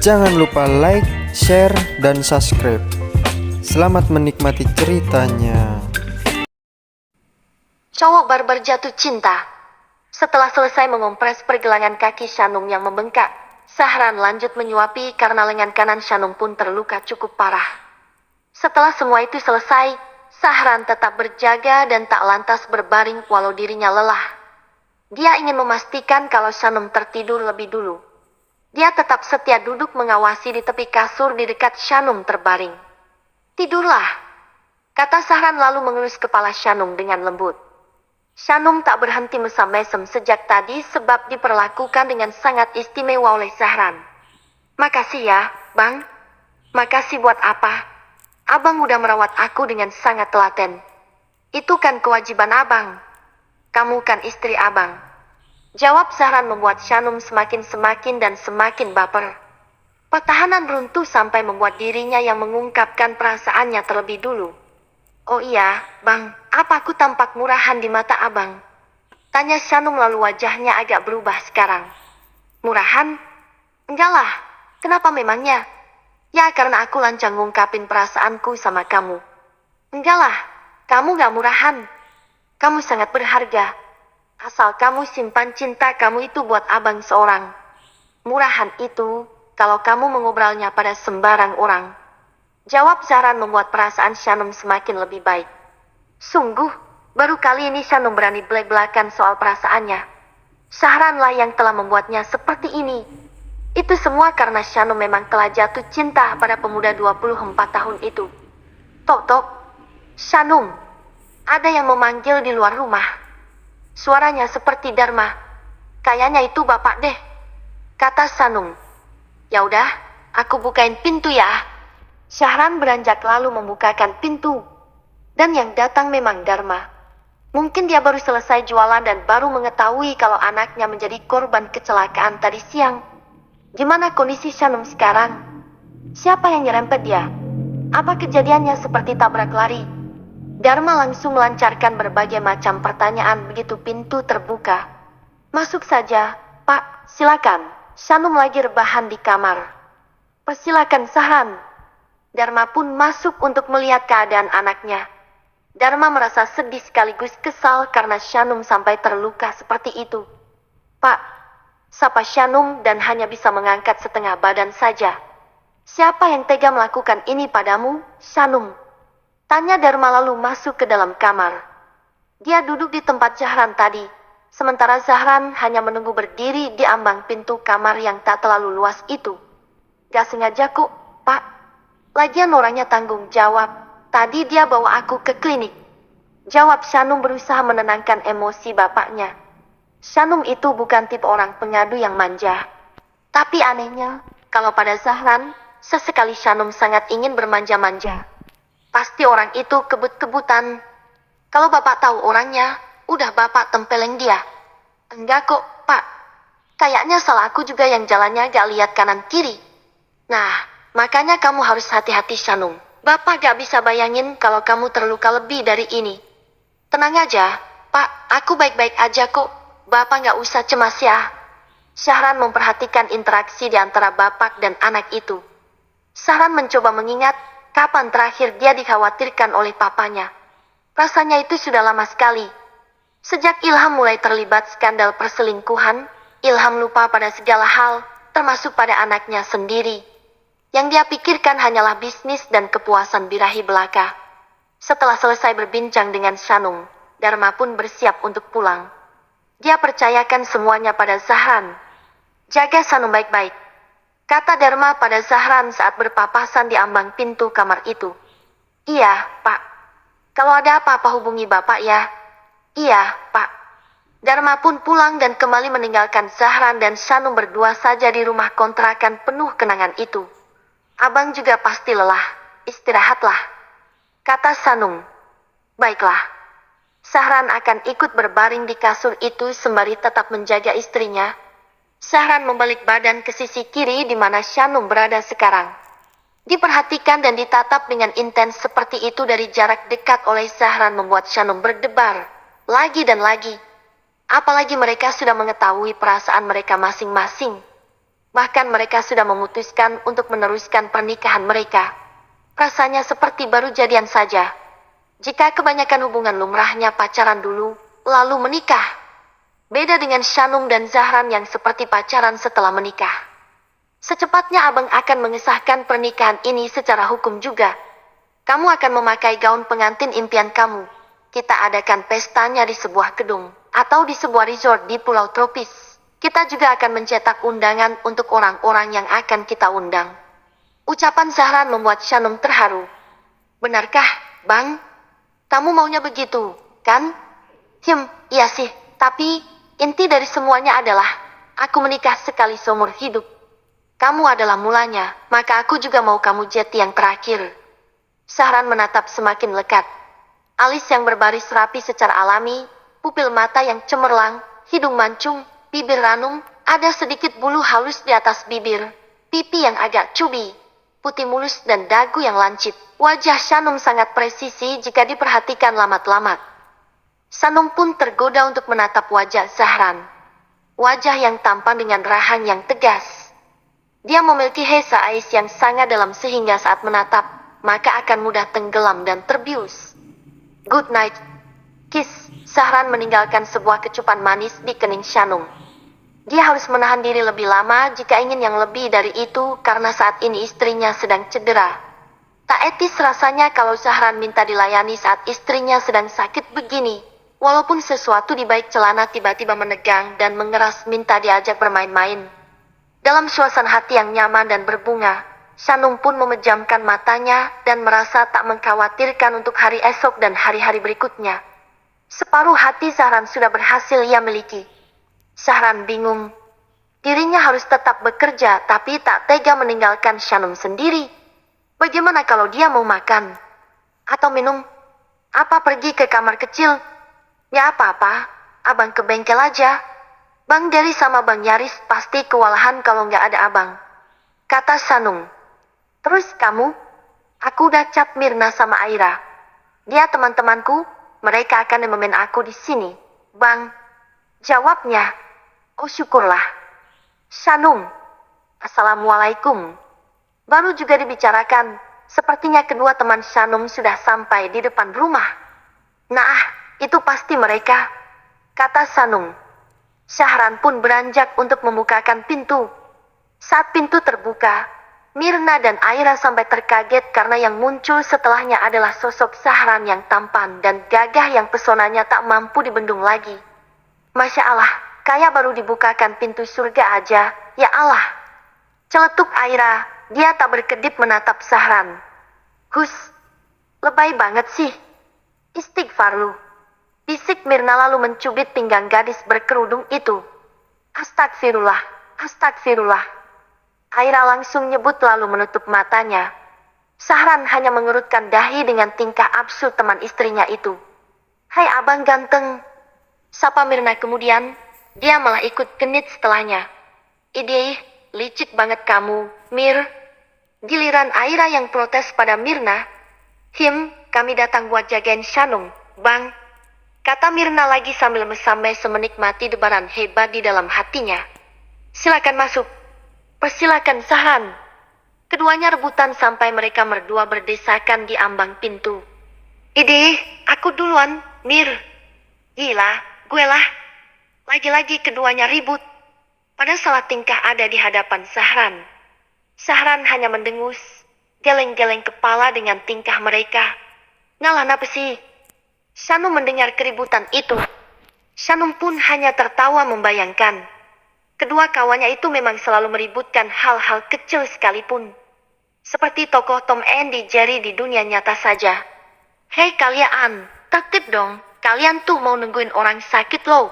Jangan lupa like, share, dan subscribe. Selamat menikmati ceritanya. Cowok barbar jatuh cinta. Setelah selesai mengompres pergelangan kaki Shanung yang membengkak, Sahran lanjut menyuapi karena lengan kanan Shanung pun terluka cukup parah. Setelah semua itu selesai, Sahran tetap berjaga dan tak lantas berbaring walau dirinya lelah. Dia ingin memastikan kalau Shanung tertidur lebih dulu. Dia tetap setia duduk mengawasi di tepi kasur di dekat Shanung terbaring. "Tidurlah," kata Sahran lalu mengelus kepala Shanung dengan lembut. Shanung tak berhenti mesam-mesem sejak tadi sebab diperlakukan dengan sangat istimewa oleh Sahran. "Makasih ya, Bang." "Makasih buat apa? Abang udah merawat aku dengan sangat telaten." "Itu kan kewajiban abang. Kamu kan istri abang," jawab Sahran membuat Shanung semakin dan semakin baper. Pertahanan runtuh sampai membuat dirinya yang mengungkapkan perasaannya terlebih dulu. "Oh iya, Bang, apa aku tampak murahan di mata abang?" tanya Shanung lalu wajahnya agak berubah sekarang. "Murahan? Enggak lah, kenapa memangnya?" "Ya karena aku lancang ngungkapin perasaanku sama kamu." "Enggak lah, kamu gak murahan. Kamu sangat berharga. Asal kamu simpan cinta kamu itu buat abang seorang. Murahan itu kalau kamu mengobrolnya pada sembarang orang," jawab Sahran membuat perasaan Shanung semakin lebih baik. Sungguh, baru kali ini Shanung berani belak-belakan soal perasaannya. Sahranlah yang telah membuatnya seperti ini. Itu semua karena Shanung memang telah jatuh cinta pada pemuda 24 tahun itu. "Tok tok, Shanung, ada yang memanggil di luar rumah." Suaranya seperti Dharma. "Kayaknya itu bapak deh," kata Shanung. "Ya udah, aku bukain pintu ya." Sahran beranjak lalu membukakan pintu. Dan yang datang memang Dharma. Mungkin dia baru selesai jualan dan baru mengetahui kalau anaknya menjadi korban kecelakaan tadi siang. Gimana kondisi Shanung sekarang? Siapa yang nyerempet dia? Apa kejadiannya seperti tabrak lari? Dharma langsung melancarkan berbagai macam pertanyaan begitu pintu terbuka. "Masuk saja, Pak, silakan." Shanung lagi rebahan di kamar. "Persilakan Sahran." Dharma pun masuk untuk melihat keadaan anaknya. Dharma merasa sedih sekaligus kesal karena Shanung sampai terluka seperti itu. "Pak," sapa Shanung dan hanya bisa mengangkat setengah badan saja. "Siapa yang tega melakukan ini padamu, Shanung?" tanya Dharma lalu masuk ke dalam kamar. Dia duduk di tempat Sahran tadi, sementara Sahran hanya menunggu berdiri di ambang pintu kamar yang tak terlalu luas itu. "Gak sengaja kok, Pak. Lagian orangnya tanggung jawab. Tadi dia bawa aku ke klinik," jawab Shanung berusaha menenangkan emosi bapaknya. Shanung itu bukan tipe orang pengadu yang manja. Tapi anehnya, kalau pada Sahran, sesekali Shanung sangat ingin bermanja-manja. Pasti orang itu kebut-kebutan. Kalau bapak tahu orangnya, udah bapak tempeleng dia. "Enggak kok, Pak. Kayaknya salah aku juga yang jalannya gak lihat kanan kiri." "Nah, makanya kamu harus hati-hati Shanung. Bapak gak bisa bayangin kalau kamu terluka lebih dari ini." "Tenang aja, Pak. Aku baik-baik aja kok. Bapak gak usah cemas ya." Sahran memperhatikan interaksi di antara bapak dan anak itu. Sahran mencoba mengingat kapan terakhir dia dikhawatirkan oleh papanya. Rasanya itu sudah lama sekali. Sejak Ilham mulai terlibat skandal perselingkuhan, Ilham lupa pada segala hal, termasuk pada anaknya sendiri. Yang dia pikirkan hanyalah bisnis dan kepuasan birahi belaka. Setelah selesai berbincang dengan Shanung, Dharma pun bersiap untuk pulang. Dia percayakan semuanya pada Sahran. "Jaga Shanung baik-baik," kata Dharma pada Sahran saat berpapasan di ambang pintu kamar itu. "Iya, Pak. Kalau ada apa-apa hubungi Bapak ya." "Iya, Pak." Dharma pun pulang dan kembali meninggalkan Sahran dan Shanung berdua saja di rumah kontrakan penuh kenangan itu. "Abang juga pasti lelah. Istirahatlah," kata Shanung. "Baiklah." Sahran akan ikut berbaring di kasur itu sembari tetap menjaga istrinya. Sahran membalik badan ke sisi kiri di mana Shanung berada sekarang. Diperhatikan dan ditatap dengan intens seperti itu dari jarak dekat oleh Sahran membuat Shanung berdebar lagi dan lagi. Apalagi mereka sudah mengetahui perasaan mereka masing-masing. Bahkan mereka sudah memutuskan untuk meneruskan pernikahan mereka. Rasanya seperti baru jadian saja. Jika kebanyakan hubungan lumrahnya pacaran dulu, lalu menikah. Beda dengan Shanung dan Zahran yang seperti pacaran setelah menikah. Secepatnya abang akan mengesahkan pernikahan ini secara hukum juga. Kamu akan memakai gaun pengantin impian kamu. Kita adakan pestanya di sebuah gedung atau di sebuah resort di pulau tropis. Kita juga akan mencetak undangan untuk orang-orang yang akan kita undang. Ucapan Zahran membuat Shanung terharu. Benarkah, Bang? Kamu maunya begitu, kan? Iya sih, tapi inti dari semuanya adalah aku menikah sekali seumur hidup. Kamu adalah mulanya, maka aku juga mau kamu jadi yang terakhir. Zahran menatap semakin lekat. Alis yang berbaris rapi secara alami, pupil mata yang cemerlang, hidung mancung, bibir ranum, ada sedikit bulu halus di atas bibir, pipi yang agak cubi, putih mulus dan dagu yang lancip. Wajah Shanung sangat presisi jika diperhatikan lamat-lamat. Shanung pun tergoda untuk menatap wajah Zahran. Wajah yang tampan dengan rahang yang tegas. Dia memiliki hesa ais yang sangat dalam sehingga saat menatap, maka akan mudah tenggelam dan terbius. Good night, kiss. Zahran meninggalkan sebuah kecupan manis di kening Shanung. Dia harus menahan diri lebih lama jika ingin yang lebih dari itu karena saat ini istrinya sedang cedera. Tak etis rasanya kalau Zahran minta dilayani saat istrinya sedang sakit begini. Walaupun sesuatu di balik celana tiba-tiba menegang dan mengeras minta diajak bermain-main. Dalam suasana hati yang nyaman dan berbunga, Shanung pun memejamkan matanya dan merasa tak mengkhawatirkan untuk hari esok dan hari-hari berikutnya. Separuh hati Zahran sudah berhasil ia miliki. Zahran bingung. Dirinya harus tetap bekerja tapi tak tega meninggalkan Shanung sendiri. Bagaimana kalau dia mau makan? Atau minum? Apa pergi ke kamar kecil? Ya apa-apa, abang ke bengkel aja. Bang Derry sama Bang Yaris pasti kewalahan kalau nggak ada abang. Kata Shanung. Terus kamu? Aku udah cat Mirna sama Aira. Dia teman-temanku, mereka akan nemenin aku di sini. Bang. Jawabnya. Oh syukurlah. Shanung. Assalamualaikum. Baru juga dibicarakan, sepertinya kedua teman Shanung sudah sampai di depan rumah. Nah, itu pasti mereka, kata Shanung. Zahran pun beranjak untuk membukakan pintu. Saat pintu terbuka, Mirna dan Aira sampai terkaget karena yang muncul setelahnya adalah sosok Zahran yang tampan dan gagah yang pesonanya tak mampu dibendung lagi. Masya Allah, kayak baru dibukakan pintu surga aja, ya Allah. Celetuk Aira, dia tak berkedip menatap Zahran. Hus, lebay banget sih. Istighfar lu. Bisik Mirna lalu mencubit pinggang gadis berkerudung itu. Astagfirullah, astagfirullah. Aira langsung nyebut lalu menutup matanya. Zahran hanya mengerutkan dahi dengan tingkah absurd teman istrinya itu. Hai abang ganteng. Sapa Mirna kemudian, dia malah ikut genit setelahnya. Ideh, licik banget kamu, Mir. Giliran Aira yang protes pada Mirna. Kami datang buat jagain Shanung, Bang. Kata Mirna lagi sambil mesambai semenikmati debaran hebat di dalam hatinya. Silakan masuk. Persilakan Zahran. Keduanya rebutan sampai mereka berdua berdesakan di ambang pintu. Ideh, aku duluan, Mir. Gila, gue lah. Lagi-lagi keduanya ribut. Pada salah tingkah ada di hadapan Zahran. Zahran hanya mendengus, geleng-geleng kepala dengan tingkah mereka. Ngalah napa sih? Shanung mendengar keributan itu. Shanung pun hanya tertawa membayangkan. Kedua kawannya itu memang selalu meributkan hal-hal kecil sekalipun. Seperti tokoh Tom and Jerry di dunia nyata saja. Hei kalian, tertib dong. Kalian tuh mau nungguin orang sakit loh.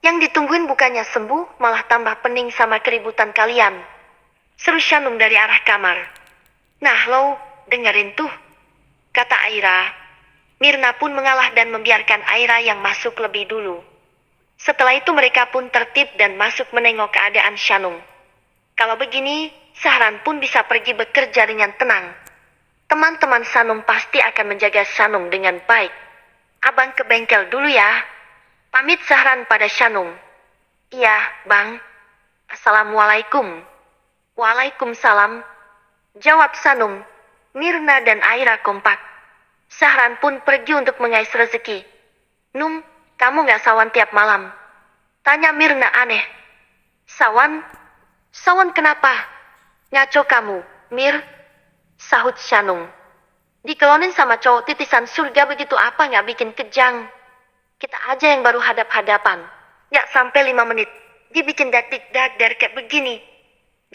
Yang ditungguin bukannya sembuh, malah tambah pening sama keributan kalian. Seru Shanung dari arah kamar. Nah lo, dengerin tuh, kata Aira. Mirna pun mengalah dan membiarkan Aira yang masuk lebih dulu. Setelah itu mereka pun tertib dan masuk menengok keadaan Shanung. Kalau begini, Zahran pun bisa pergi bekerja dengan tenang. Teman-teman Shanung pasti akan menjaga Shanung dengan baik. Abang ke bengkel dulu ya. Pamit Zahran pada Shanung. Iya, Bang. Assalamualaikum. Waalaikumsalam, jawab Sanung. Mirna dan Aira kompak. Sahran pun pergi untuk mengais rezeki. Num, kamu gak sawan tiap malam? Tanya Mirna aneh. Sawan? Sawan kenapa? Ngaco kamu, Mir. Sahut Shanung. Dikelonin sama cowok titisan surga begitu apa gak bikin kejang? Kita aja yang baru hadap-hadapan. Gak sampai 5 menit. Dibikin dak-dik-dak dari kayak begini.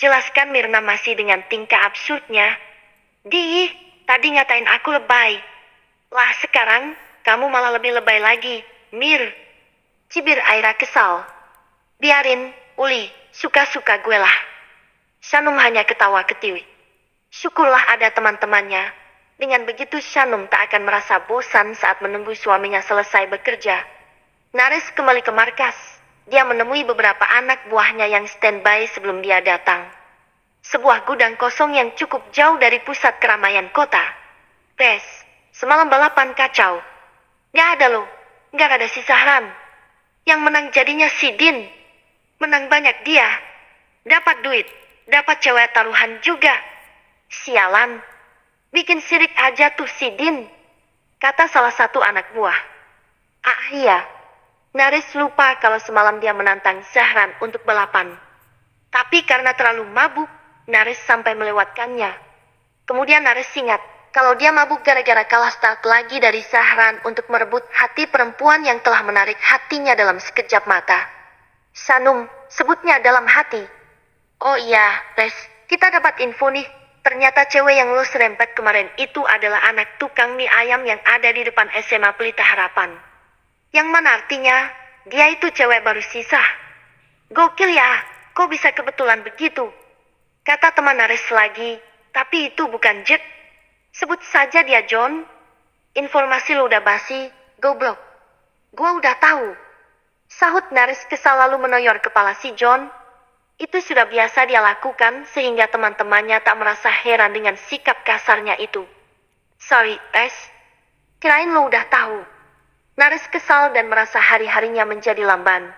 Jelaskan Mirna masih dengan tingkah absurdnya. Tadi ngatain aku lebay. Lah sekarang, kamu malah lebih lebay lagi, Mir. Cibir Aira kesal. Biarin, Uli, suka-suka gue lah. Shanum hanya ketawa ketiwi. Syukurlah ada teman-temannya. Dengan begitu Shanum tak akan merasa bosan saat menunggu suaminya selesai bekerja. Nares kembali ke markas. Dia menemui beberapa anak buahnya yang standby sebelum dia datang. Sebuah gudang kosong yang cukup jauh dari pusat keramaian kota. Tes, semalam balapan kacau. Gak ada loh, gak ada si Sahran. Yang menang jadinya si Din. Menang banyak dia. Dapat duit, dapat cewek taruhan juga. Sialan, bikin sirik aja tuh si Din, kata salah satu anak buah. Ah iya, Nares lupa kalau semalam dia menantang Sahran untuk balapan. Tapi karena terlalu mabuk, Nares sampai melewatkannya. Kemudian Nares ingat kalau dia mabuk gara-gara kalah start lagi dari Sahran untuk merebut hati perempuan yang telah menarik hatinya dalam sekejap mata. Sanung, sebutnya dalam hati. Oh iya, Res, kita dapat info nih. Ternyata cewek yang lo serempet kemarin itu adalah anak tukang mie ayam yang ada di depan SMA Pelita Harapan. Yang mana artinya, dia itu cewek baru sisa. Gokil ya, kok bisa kebetulan begitu? Kata teman Nares lagi, tapi itu bukan Jet. Sebut saja dia John. Informasi lo udah basi, goblok. Gua udah tahu. Sahut Nares kesal lalu menoyor kepala si John. Itu sudah biasa dia lakukan sehingga teman-temannya tak merasa heran dengan sikap kasarnya itu. Sorry, Tes. Kirain lo udah tahu. Nares kesal dan merasa hari-harinya menjadi lamban.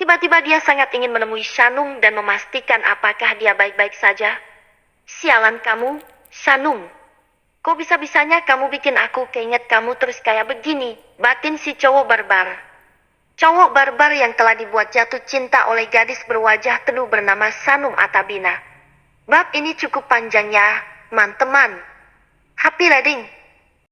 Tiba-tiba dia sangat ingin menemui Shanung dan memastikan apakah dia baik-baik saja. Sialan kamu, Shanung. Kok bisa-bisanya kamu bikin aku keinget kamu terus kayak begini, batin si cowok barbar. Cowok barbar yang telah dibuat jatuh cinta oleh gadis berwajah teduh bernama Sanum Atabina. Bab ini cukup panjang ya, teman-teman. Happy reading!